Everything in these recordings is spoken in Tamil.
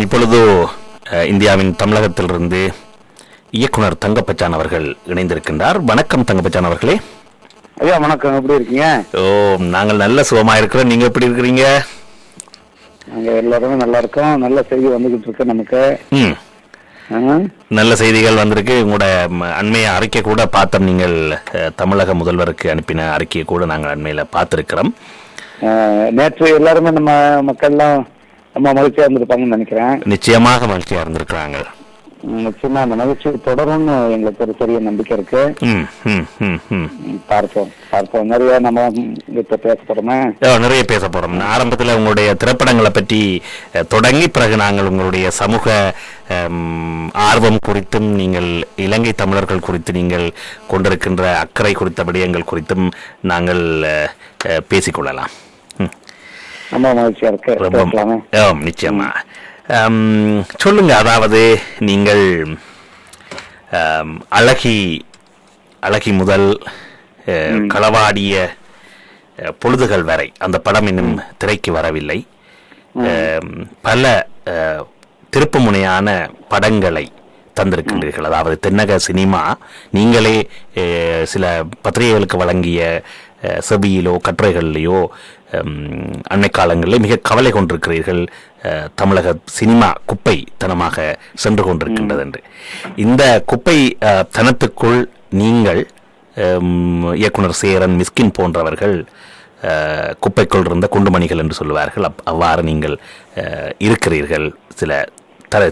இப்பொழுது இந்தியாவின் தமிழகத்திலிருந்து இயக்குனர் தங்கப்பச்சான் அவர்கள் இணைந்திருக்கின்றார். வணக்கம் தங்கப்பச்சான் அவர்களே. ஐயா வணக்கம், எப்படி இருக்கீங்க? ஓ, நாங்கள் நல்ல சுகமா இருக்கிறோம். நீங்க எப்படி இருக்கிறீங்க? நாங்க எல்லாருமே நல்லா இருக்கோம். நல்ல செய்தி வந்துகிட்டு இருக்கு நமக்கு. நல்ல செய்திகள் வந்திருக்கு. உங்களோட அண்மைய அறிக்கை கூட பார்த்தோம். நீங்கள் தமிழக முதல்வருக்கு அனுப்பின அறிக்கையை கூட நாங்கள் அண்மையில பார்த்திருக்கிறோம். நேற்று எல்லாருமே நம்ம மக்கள்லாம் ரொம்ப மகிழ்ச்சியா இருந்திருப்பாங்கன்னு நினைக்கிறேன். நிச்சயமாக மகிழ்ச்சியா இருந்திருக்கிறாங்க. நிச்சயமா அந்த மகிழ்ச்சி தொடரும்னு எங்களுக்கு ஒரு பெரிய நம்பிக்கை இருக்கு. பார்ப்போம் நிறைய நம்ம இப்ப பேச போறோமே. நிறைய பேச போறோம். ஆரம்பத்துல உங்களுடைய திரைப்படங்களை பற்றி தொடங்கி பிறகு நாங்கள் உங்களுடைய சமூக ஆர்வம் குறித்தும் நீங்கள் இலங்கை தமிழர்கள் குறித்து நீங்கள் கொண்டிருக்கின்ற அக்கறை குறித்த விடயங்கள் குறித்தும் நாங்கள் பேசிக்கொள்ளலாம். ரொம்ப மகிழ்ச்சியா இருக்கு. நிச்சயமா சொல்லுங்க. அதாவது நீங்கள் அழகி முதல் களவாடிய பொழுதுகள் வரை அந்த படம் இன்னும் திரைக்கு வரவில்லை. பல திருப்புமுனையான படங்களை தந்திருக்கின்றீர்கள். அதாவது தென்னக சினிமா நீங்களே சில பத்திரிகைகளுக்கு வழங்கிய செவியிலோ கட்டுரைகளிலேயோ அன்னை காலங்களில் மிக கவலை கொண்டிருக்கிறீர்கள். தமிழக சினிமா குப்பை தனமாக சென்று கொண்டிருக்கின்றது என்று. இந்த குப்பை தனத்துக்குள் நீங்கள் இயக்குனர் சேரன், மிஸ்கின் போன்றவர்கள் குப்பைக்குள் இருந்த குண்டுமணிகள் என்று சொல்லுவார்கள். அவ்வாறு நீங்கள் இருக்கிறீர்கள். சில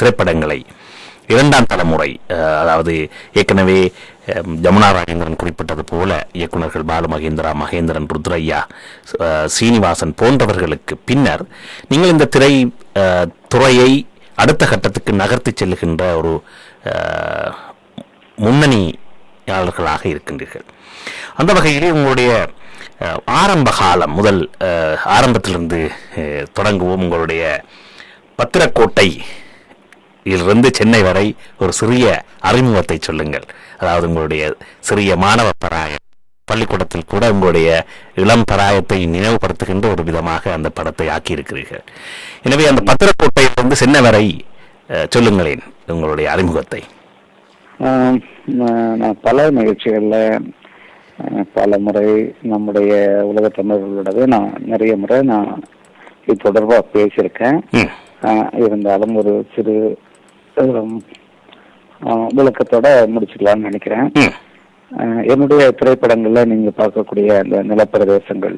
திரைப்படங்களை இரண்டாம் தலைமுறை, அதாவது ஏற்கனவே ஜமுனா ராஜேந்திரன் குறிப்பிட்டது போல இயக்குநர்கள் பாலு மகேந்திரா, மகேந்திரன், ருத்ரையா, சீனிவாசன் போன்றவர்களுக்கு பின்னர் நீங்கள் இந்த துறையை அடுத்த கட்டத்துக்கு நகர்த்தி செல்லுகின்ற ஒரு முன்னணியாளர்களாக இருக்கின்றீர்கள். அந்த வகையிலே உங்களுடைய ஆரம்ப காலம் முதல் ஆரம்பத்திலிருந்து தொடங்குவோம். உங்களுடைய பத்திரக்கோட்டை இதிலிருந்து சென்னை வரை ஒரு சிறிய அறிமுகத்தை சொல்லுங்கள். அதாவது உங்களுடைய சிறிய மாணவ பராயம், பள்ளிக்கூடத்தில் கூட உங்களுடைய இளம் பராயத்தை நினைவுபடுத்துகின்ற ஒரு விதமாக அந்த படத்தை ஆக்கியிருக்கிறீர்கள். எனவே அந்த பத்திரக்கோட்டையிலிருந்து சென்னை வரை சொல்லுங்களேன் உங்களுடைய அறிமுகத்தை. நான் பல நிகழ்ச்சிகள்ல பல முறை நம்முடைய உலக தமிழர்களோடவே நான் நிறைய முறை நான் இது தொடர்பாக பேசியிருக்கேன். இருந்தாலும் ஒரு சிறு விளக்கத்தோட முடிச்சுக்கலாம்னு நினைக்கிறேன். என்னுடைய திரைப்படங்கள்ல நீங்க பார்க்கக்கூடிய அந்த நிலப்பிரதேசங்கள்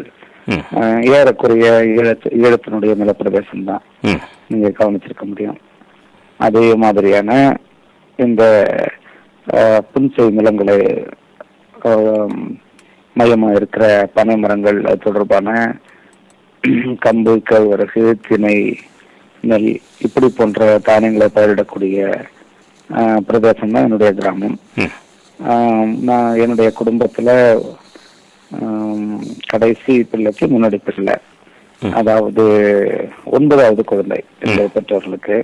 ஏறக்குறைய ஈழத்தினுடைய நிலப்பிரதேசம் தான் நீங்க கவனிச்சிருக்க முடியும். அதே மாதிரியான இந்த புன்சை நிலங்களை மையமா இருக்கிற பனை மரங்கள் தொடர்பான கம்பு, கேழ்வரகு, திணை, நெல் இப்படி போன்ற தானியங்களை பயிரிடக்கூடிய பிரதேசம் தான் என்னுடைய கிராமம். நான் என்னுடைய குடும்பத்துல கடைசி பிள்ளைக்கு முன்னாடி பிள்ளை, அதாவது 9வது குழந்தை என்னுடைய பெற்றோர்களுக்கு.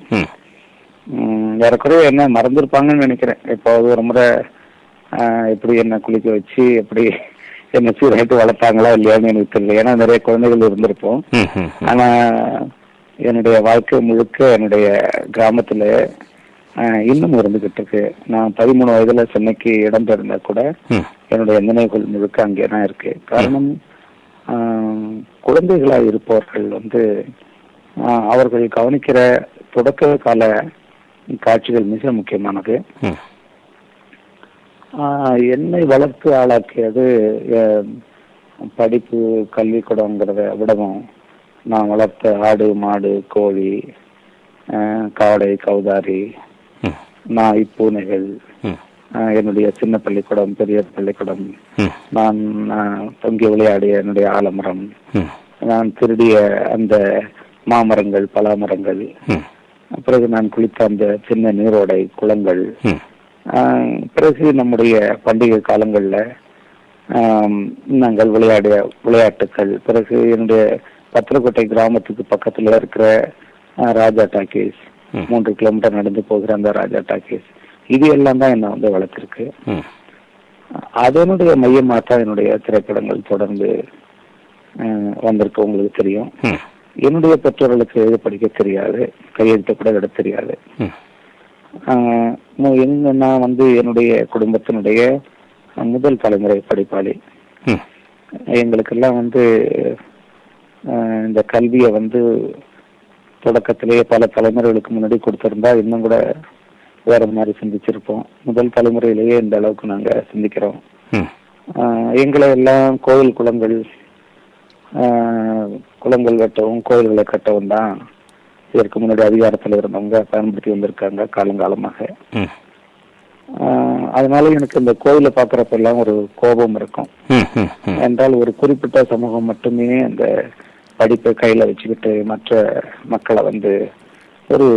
ஏறக்குறைய என்ன மறந்துருப்பாங்கன்னு நினைக்கிறேன். எப்பாவது ஒரு முறை எப்படி என்ன குளிக்க வச்சு எப்படி என்ன சீராட்டு வளர்த்தாங்களா இல்லையான்னு எனக்கு தெரியல. ஏன்னா நிறைய குழந்தைகள் இருந்திருப்போம். ஆனா என்னுடைய வாழ்க்கை முழுக்க என்னுடைய கிராமத்துல இன்னும் இருந்துகிட்டு இருக்கு. நான் 13 வயதுல சென்னைக்கு இடம்பெயர்ந்தா கூட என்னுடைய நினைவுகள் முழுக்க அங்கேதான் இருக்கு. காரணம், குழந்தைகளா இருப்பவர்கள் அவர்கள் கவனிக்கிற தொடக்க கால காட்சிகள் மிக முக்கியமானது. என்னை வளர்த்து ஆளாக்கியது படிப்பு, கல்விக்கூடங்கிறத விடவும் நான் வளர்த்த ஆடு, மாடு, கோழி, காடை, கௌதாரி, நாய், பூனைகள், என்னுடைய சின்ன பள்ளிக்கூடம், பெரிய பள்ளிக்கூடம், நான் தொங்கி விளையாடிய என்னுடைய ஆலமரம், நான் திருடிய அந்த மாமரங்கள், பலாமரங்கள், பிறகு நான் குளித்த அந்த சின்ன நீரோடை, குளங்கள், பிறகு நம்முடைய பண்டிகை காலங்கள்ல நாங்கள் விளையாடிய விளையாட்டுக்கள், பிறகு என்னுடைய பத்திரக்கோட்டை கிராமத்துக்கு பக்கத்துல இருக்கிற ராஜா டாக்கீஸ், 3 கிலோமீட்டர் நடந்து போகிற அந்த ராஜா டாக்கீஸ், இது எல்லாம் தான் என்ன வளர்த்திருக்கு. அதனுடைய மையமா தான் என்னுடைய திரைப்படங்கள் தொடர்ந்து வந்திருக்கு. உங்களுக்கு தெரியும், என்னுடைய பெற்றோர்களுக்கு எழுத படிக்க தெரியாது, கையெழுத்து கூட விட தெரியாது. நான் என்னுடைய குடும்பத்தினுடைய முதல் தலைமுறை படிப்பாளி. எங்களுக்கெல்லாம் இந்த கல்வியை தொடக்கத்திலேயே பல தலைமுறைகளுக்கு முன்னாடி கொடுத்திருந்தா இன்னும் கூட வேற மாதிரி சிந்திச்சிருப்போம். முதல் தலைமுறையிலேயே இந்த அளவுக்கு நாங்க சிந்திக்கிறோம். எங்களை எல்லாம் கோவில் குளங்கள் வெட்டவும் கோயில்களை கட்டவும் தான் இதற்கு முன்னாடி அதிகாரத்தில் இருந்தவங்க பயன்படுத்தி வந்திருக்காங்க காலங்காலமாக. அதனால எனக்கு இந்த கோயிலை பாக்குறப்ப எல்லாம் ஒரு கோபம் இருக்கும். என்றால் ஒரு குறிப்பிட்ட சமூகம் மட்டுமே அந்த படிப்பை கையில வச்சுக்கிட்டு மற்ற மக்களை ஒரு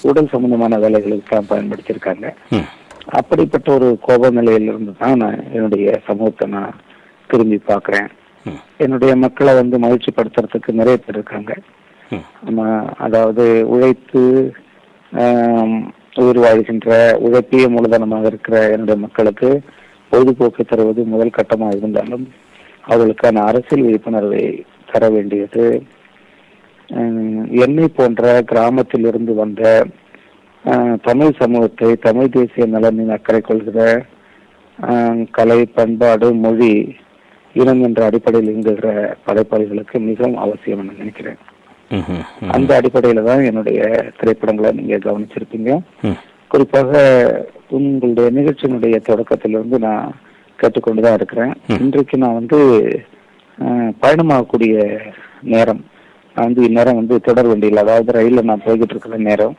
உடல் சம்பந்தமான வேலைகளுக்கு தான் பயன்படுத்தியிருக்காங்க. அப்படிப்பட்ட ஒரு கோப நிலையிலிருந்து தான் நான் என்னுடைய சமூகத்தை நான் திரும்பி பார்க்கிறேன். என்னுடைய மக்களை மகிழ்ச்சி படுத்துறதுக்கு நிறைய பேர் இருக்காங்க. அதாவது உழைத்து உயிர் வாழ்கின்ற உழைப்பிய மூலதனமாக இருக்கிற என்னுடைய மக்களுக்கு பொழுதுபோக்கு தருவது முதல் கட்டமாக இருந்தாலும் அவர்களுக்கான அரசியல் விழிப்புணர்வை தர வேண்டியது என்னை போன்ற கிராமத்தில் இருந்து வந்த தமிழ் சமூகத்தை தமிழ் தேசிய நலனின் அக்கறை கொள்கிற கலை, பண்பாடு, மொழி, இனம் என்ற அடிப்படையில் இயங்குகிற படைப்பாளிகளுக்கு மிகவும் அவசியம் என நினைக்கிறேன். அந்த அடிப்படையில தான் என்னுடைய திரைப்படங்களை நீங்க கவனிச்சிருப்பீங்க. குறிப்பாக உங்களுடைய நிகழ்ச்சியினுடைய தொடக்கத்திலிருந்து நான் கேட்டுக்கொண்டுதான் இருக்கிறேன். இன்றைக்கு நான் பயணமாகக்கூடிய நேரம் இந்நேரம் தொடர் வண்டியில், அதாவது ரயில்ல நான் போய்கிட்டு இருக்கிற நேரம்.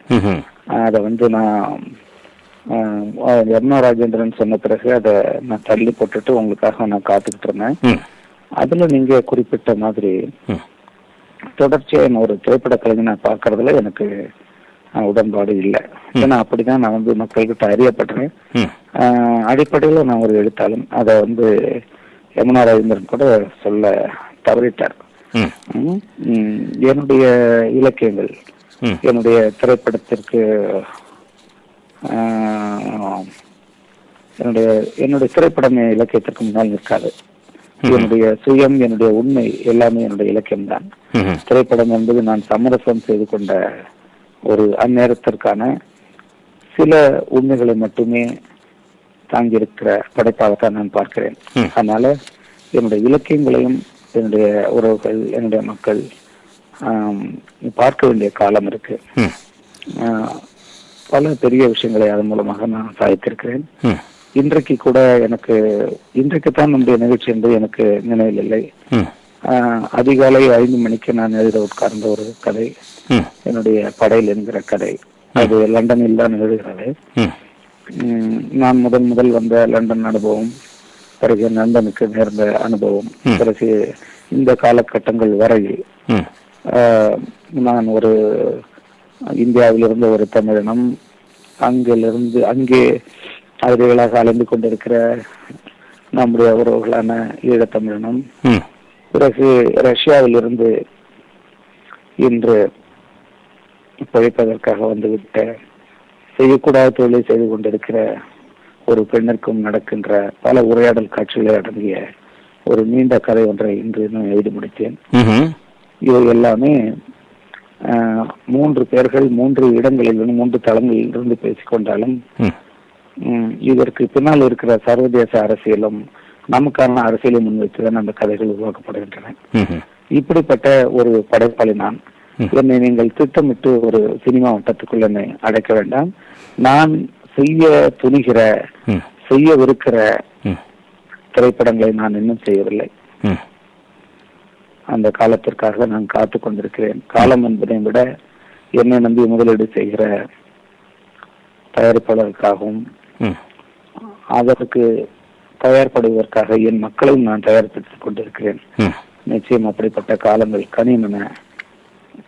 அதை நான் எம். ராஜேந்திரன் சொன்ன பிறகு அதை நான் தள்ளி போட்டுட்டு உங்களுக்காக நான் காத்துக்கிட்டு இருந்தேன். அதுல நீங்க குறிப்பிட்ட மாதிரி தொடர்ச்சியா ஒரு திரைப்பட கலைஞனை பார்க்கறதுல எனக்கு உடன்பாடு இல்லை. ஏன்னா அப்படிதான் நான் மக்கள்கிட்ட அறியப்படுறேன். அடிப்படையில நான் ஒரு எழுத்தாளன். அதை எம். ராஜேந்திரன் கூட சொல்ல தவறிட்டார். என்னுடைய இலக்கியங்கள் என்னுடைய திரைப்படத்திற்கு என்னுடைய திரைப்படம் இலக்கியத்திற்கு முன்னால் நிற்காது. என்னுடைய சுயம், என்னுடைய உண்மை எல்லாமே என்னுடைய இலக்கியம் தான். திரைப்படம் என்பது நான் சமரசம் செய்து கொண்ட ஒரு அந்நேரத்திற்கான சில உண்மைகளை மட்டுமே தாங்கியிருக்கிற படைப்பாகத்தான் நான் பார்க்கிறேன். அதனால என்னுடைய இலக்கியங்களையும் என்னுடைய உறவுகள், என்னுடைய மக்கள் பார்க்க வேண்டிய காலம் இருக்கு. பல பெரிய விஷயங்களை அதன் மூலமாக நான் சாதித்திருக்கிறேன். இன்றைக்கு கூட இன்றைக்குத்தான் நம்முடைய நிகழ்ச்சி என்பது எனக்கு நினைவில் இல்லை. அதிகாலை 5 மணிக்கு நான் எழுத உட்கார்ந்த ஒரு கதை, என்னுடைய படையில் என்கிற கதை. அது லண்டனில் தான் எழுதுகிறது. நான் முதல் வந்த லண்டன் அனுபவம், பிறகு லண்டனுக்கு நேர்ந்த அனுபவம், பிறகு இந்த காலகட்டங்கள் வரையில் நான் ஒரு இந்தியாவிலிருந்து ஒரு தமிழனம், அங்கே அகதிகளாக அலைந்து கொண்டிருக்கிற நம்முடைய உறவுகளான ஈழத்தமிழனம், பிறகு ரஷ்யாவில் இருந்து இன்று பிழைப்பதற்காக வந்துவிட்ட செய்யக்கூடாத தொழிலை செய்து கொண்டிருக்கிற ஒரு பெண்ணிற்கும் நடக்கின்ற பல உரையாடல் காட்சிகளை அடங்கிய ஒரு நீண்ட கதை ஒன்றை இன்று நான் எழுதி முடித்தேன். இவை எல்லாமே 3 பேர்கள் 3 இடங்களில் 3 தளங்களில் இருந்து பேசிக்கொண்டாலும் இதற்கு பின்னால் இருக்கிற சர்வதேச அரசியலும் நமக்கான அரசியலை முன்வைத்துதான் அந்த கதைகள் உருவாக்கப்படுகின்றன. இப்படிப்பட்ட ஒரு படைப்பாளி நான். என்னை நீங்கள் திட்டமிட்டு ஒரு சினிமா வட்டத்துக்குள் என்னை அடைக்க வேண்டாம். நான் செய்ய துணிகிற, செய்யவிருக்கிற திரைப்படங்களை நான் இன்னும் செய்யவில்லை. அந்த காலத்திற்காக நான் காத்து கொண்டிருக்கிறேன். காலம் என்பதை விட என்னை நம்பி முதலீடு செய்கிற தயாரிப்பாளருக்காகவும் அதற்கு தயார்படுவதற்காக என் மக்களையும் நான் தயார்படுத்திக் கொண்டிருக்கிறேன். நிச்சயம் அப்படிப்பட்ட காலங்கள் கனியும் என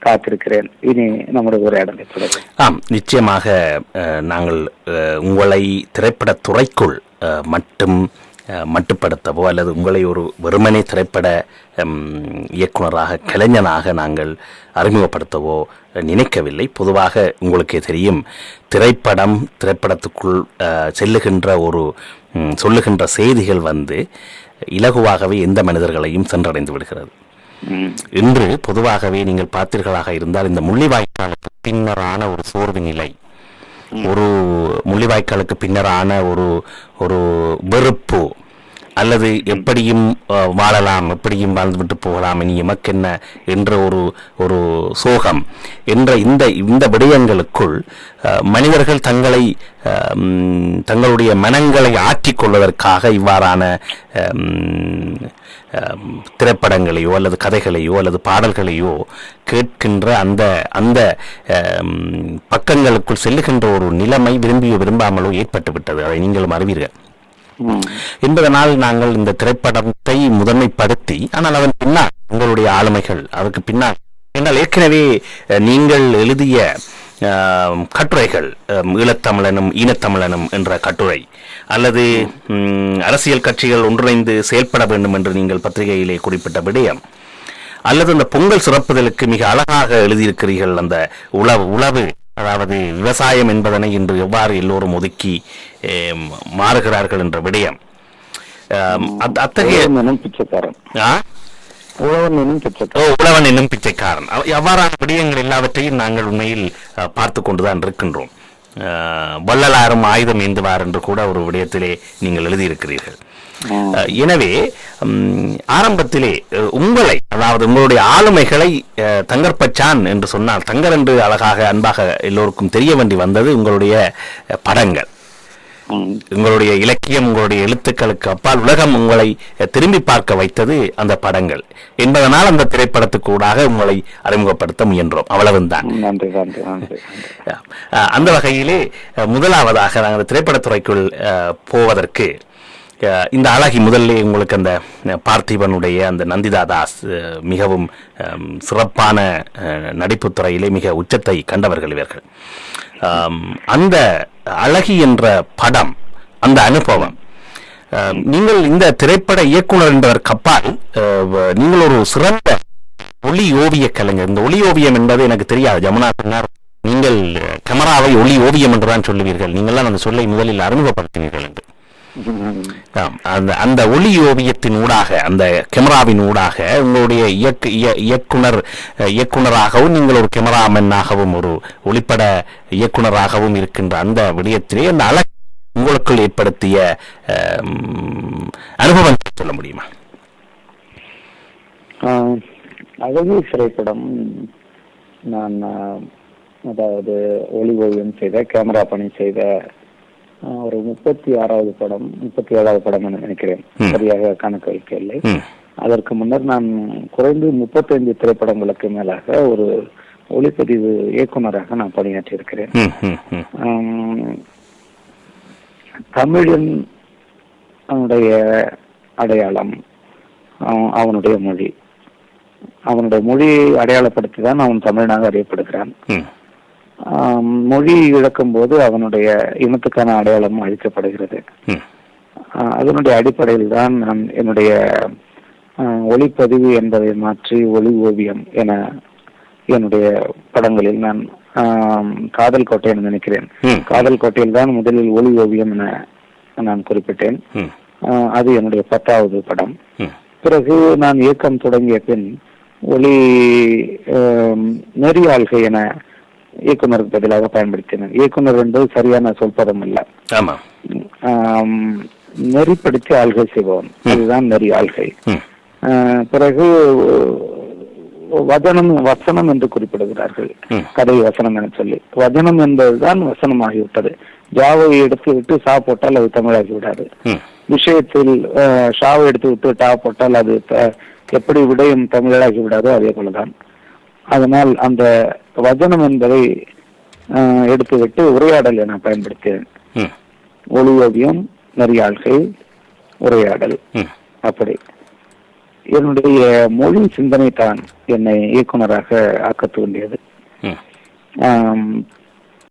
காத்திருக்கிறேன். இனி நம்முடைய உரையாடலை தொடரும். நிச்சயமாக நாங்கள் உங்களை திரைப்படத்துறைக்குள் மட்டுப்படுத்தவோ அல்லது உங்களை ஒரு வெறுமனே திரைப்பட இயக்குனராக, கலைஞனாக நாங்கள் அறிமுகப்படுத்தவோ நினைக்கவில்லை. பொதுவாக உங்களுக்கே தெரியும், திரைப்படத்துக்குள் செல்லுகின்ற சொல்லுகின்ற செய்திகள் இலகுவாகவே எந்த மனிதர்களையும் சென்றடைந்து விடுகிறது. இன்று பொதுவாகவே நீங்கள் பார்த்தீர்களாக இருந்தால் இந்த முள்ளிவாய்க்காலுக்கு பின்னரான ஒரு சோர்வு நிலை, ஒரு முள்ளிவாய்க்காலுக்கு பின்னரான ஒரு வெறுப்பு, அல்லது எப்படியும் வாழலாம், எப்படியும் வாழ்ந்துவிட்டு போகலாம், இனி எமக்கென்ன என்ற ஒரு சோகம் என்ற இந்த விடயங்களுக்குள் மனிதர்கள் தங்களுடைய மனங்களை ஆற்றிக் கொள்வதற்காக இவ்வாறான திரைப்படங்களையோ அல்லது கதைகளையோ அல்லது பாடல்களையோ கேட்கின்ற அந்த பக்கங்களுக்குள் செல்லுகின்ற ஒரு நிலைமை விரும்பியோ விரும்பாமலோ ஏற்பட்டுவிட்டது. அதை நீங்களும் அறிவீர்கள் என்பதனால் நாங்கள் இந்த திரைப்படத்தை முதன்மைப்படுத்தி, ஆனால் அதன் பின்னால் உங்களுடைய ஆளுமைகள் அதற்கு பின்னால் என்றால் ஏற்கனவே நீங்கள் எழுதிய கட்டுரைகள், ஈழத்தமிழனும் ஈனத்தமிழனும் என்ற கட்டுரை, அல்லது அரசியல் கட்சிகள் ஒன்றிணைந்து செயல்பட வேண்டும் என்று நீங்கள் பத்திரிகையிலே குறிப்பிட்ட விடயம், அல்லது அந்த பொங்கல் சிறப்புதலுக்கு மிக அழகாக எழுதியிருக்கிறீர்கள் அந்த உழவு, அதாவது விவசாயம் என்பதனை இன்று எவ்வாறு எல்லோரும் ஒதுக்கி மாறுகிறார்கள் என்ற விடயம், அத்தகைய உழவன் என்னும் பிச்சைக்காரன், எவ்வாறான விடயங்கள் எல்லாவற்றையும் நாங்கள் உண்மையில் பார்த்து கொண்டுதான் இருக்கின்றோம். வள்ளலாரும் ஆயுதம் ஏந்துவார் என்று கூட ஒரு விடயத்திலே நீங்கள் எழுதியிருக்கிறீர்கள். எனவே ஆரம்பத்திலே உங்களை, அதாவது உங்களுடைய ஆளுமைகளை தங்கர்பச்சான் என்று சொன்னால், தங்கர் என்று அழகாக அன்பாக எல்லோருக்கும் தெரிய வேண்டி வந்தது உங்களுடைய படங்கள், உங்களுடைய இலக்கியம், உங்களுடைய எழுத்துக்களுக்கு அப்பால் உலகம் உங்களை திரும்பி பார்க்க வைத்தது அந்த படங்கள் என்பதனால் அந்த திரைப்படத்துக்கு ஊடாக உங்களை அறிமுகப்படுத்த முயன்றோம், அவ்வளவுதான். அந்த வகையிலே முதலாவதாக நாங்கள் திரைப்படத்துறைக்குள் போவதற்கு இந்த அழகி, முதல்ல உங்களுக்கு அந்த பார்த்திபனுடைய அந்த நந்திதா தாஸ் மிகவும் சிறப்பான நடிப்புத் துறையிலே மிக உச்சத்தை கண்டவர்கள் இவர்கள். அந்த அழகி என்ற படம், அந்த அனுபவம், நீங்கள் இந்த திரைப்பட இயக்குனர் என்பதற்கு அப்பால் நீங்கள் ஒரு சிறந்த ஒளி ஓவிய கலைஞர். இந்த ஒளி ஓவியம் என்பது எனக்கு தெரியாது. ஜமுனா சொன்னார், நீங்கள் கேமராவை ஒளி ஓவியம் என்றுதான் சொல்லுவீர்கள், நீங்கள்லாம் அந்த சொல்லை முதலில் அறிமுகப்படுத்தினீர்கள் என்று. அந்த ஒளி ஓவியத்தின் ஊடாக, அந்த கேமராவின் ஊடாக உங்களுடைய இயக்குனராகவும், நீங்கள் ஒரு கேமராமேனாகவும், ஒரு ஒளிப்பட இயக்குனராகவும் இருக்கின்ற அந்த விடயத்திலே அந்த அழகு உங்களுக்குள் ஏற்படுத்திய அனுபவம் சொல்ல முடியுமா? அழகு திரைப்படம் நான், அதாவது ஒளி ஓவியம் செய்த, கேமரா பணி செய்த ஒரு 36வது படம், 37வது படம் என்று நினைக்கிறேன், சரியாக கணக்கு வைக்கவில்லை. அதற்கு முன்னர் நான் குறைந்து 35 திரைப்படங்களுக்கு மேலாக ஒரு ஒளிப்பதிவு இயக்குனராக நான் பணியாற்றி இருக்கிறேன். தமிழன் அவனுடைய அடையாளம், அவனுடைய மொழியை அடையாளப்படுத்தி தான் அவன் தமிழனாக அறியப்படுகிறான். மொழி இழக்கும் போது அவனுடைய இனத்துக்கான அடையாளம் அழிக்கப்படுகிறது. அதனுடைய அடிப்படையில் தான் நான் என்னுடைய ஒளிப்பதிவு என்பதை மாற்றி ஒளி ஓவியம் என என்னுடைய படங்களில் நான் காதல் கோட்டை என நினைக்கிறேன், காதல் கோட்டையில் தான் முதலில் ஒளி ஓவியம் என நான் குறிப்பிட்டேன். அது என்னுடைய 10வது படம். பிறகு நான் இயக்கம் தொடங்கிய பின் ஒளி நெறியாள்கை என இயக்குனருக்கு பதிலாக பயன்படுத்தினேன். இயக்குனர் என்பது சரியான சொல்பதம் அல்ல, நெறிப்படுத்தி ஆள்கை செய்பவன், அதுதான் நெறி ஆள்கை. பிறகு வசனம் என்று குறிப்பிடுகிறார்கள், கதை வசனம் என சொல்லி. வசனம் என்பதுதான் வசனமாகிவிட்டது. ஜாவை எடுத்து விட்டு சா போட்டால் அது தமிழாகி விடாது. விஷயத்தில் ஷாவை எடுத்து விட்டு டா போட்டால் அது எப்படி விடயம் தமிழாகி விடாதோ அதே போலதான். அதனால் அந்த வசனம் என்பதை எடுத்துவிட்டு உரையாடல் என பயன்படுத்தினேன். ஒளி ஓவியம், நெறியாள்கை, உரையாடல், அப்படி என்னுடைய மொழி சிந்தனை தான் என்னை இயக்குனராக ஆக்க தூண்டியது.